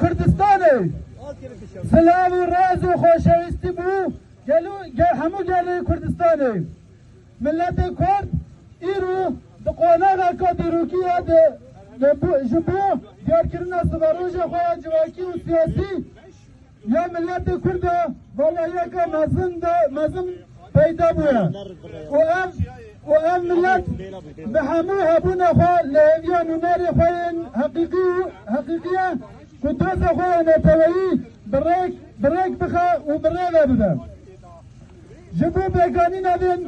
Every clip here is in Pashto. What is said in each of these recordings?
کردستانه سلام و راز و خوشویستی بو همو گلی کردستانه ملت کرد ایرو ده قاناغا که دیروکی جبو دیار کرنا سباروش خواه جواکی و سیاسی یا ملت کرد والا یکا مزم پیدا بویا و ام ملت به همو هبون خواه لیویان و نار خواه حقیقیه کدوز خواه نتوایی بریک بخواه و بریده بده جبو بگانی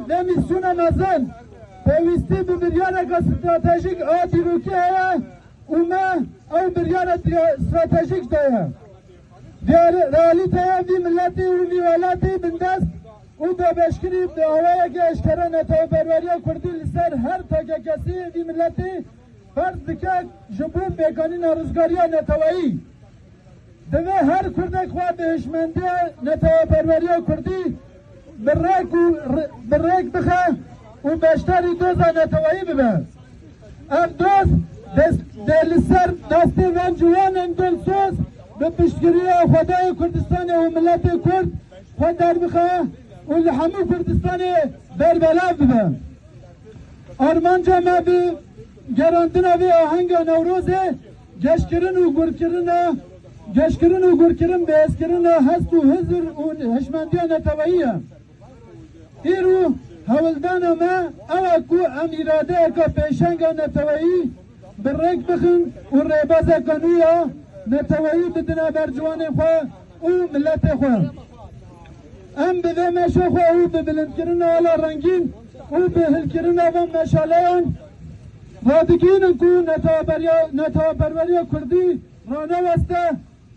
نمیسون نزن پیوستی به بریان که استراتژیک آدی روکی هیا اومه او بریان استراتژیک دایا رئالیت هیا وی ملتی و نیوالاتی بندست او دا بشکری به آوائه که اشکره نتاو پروری کردی لسر هر تا که کسی وی ملتی فرض دکه جبو بگانی نارزگاری نتوایی دوه هر کردک خواه به هشمندی نتاو پروری کردی بریک بخواه و بشتری دوزا نتوایی ببه ام دوز دل سر دستی من جوان اندل سوز به پشتگیری خدای کردستان و ملت کرد خود در بخواه و لحمو کردستان بربلا ببه آرمان جامعه بی گراندن بی آهنگ نوروزه گشکرن و گرکرن به اسکرن هست و حضر و هشمندی نتوایی ایرو هولدان ما او کو ام اراده که پیشنگ نتوایی بریک بخن و ریباز کنویا نتوایی بدنا برجوان خواه او ملت خواه ام بده مشو خواه او ببلند کرن والا رنگین او بهل کرن و مشالیان رادگین کو نتا پروری کردی رانه وسته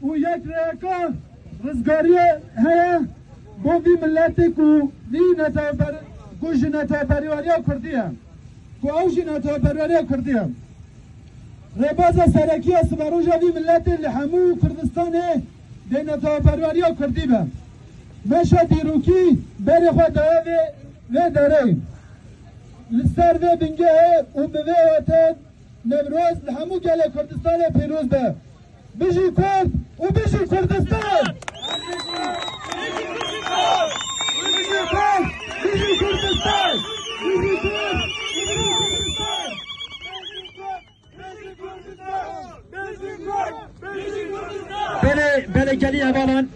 و یک ریکا رزگاری هیا بو بی ملت کو دی گوش نتا پروری کردی هم کو اوش نتا پروری کردی هم رباز سرکی سباروجا بی ملت لحمو کردستانه دی نتا پروری کردی هم مشا دیروکی بری خود داره و داره لسر و بنگه و به وقت نمروز لحمو گل کردستان پیروز به بجی کرد و بجی کردستان بله گلی اوالان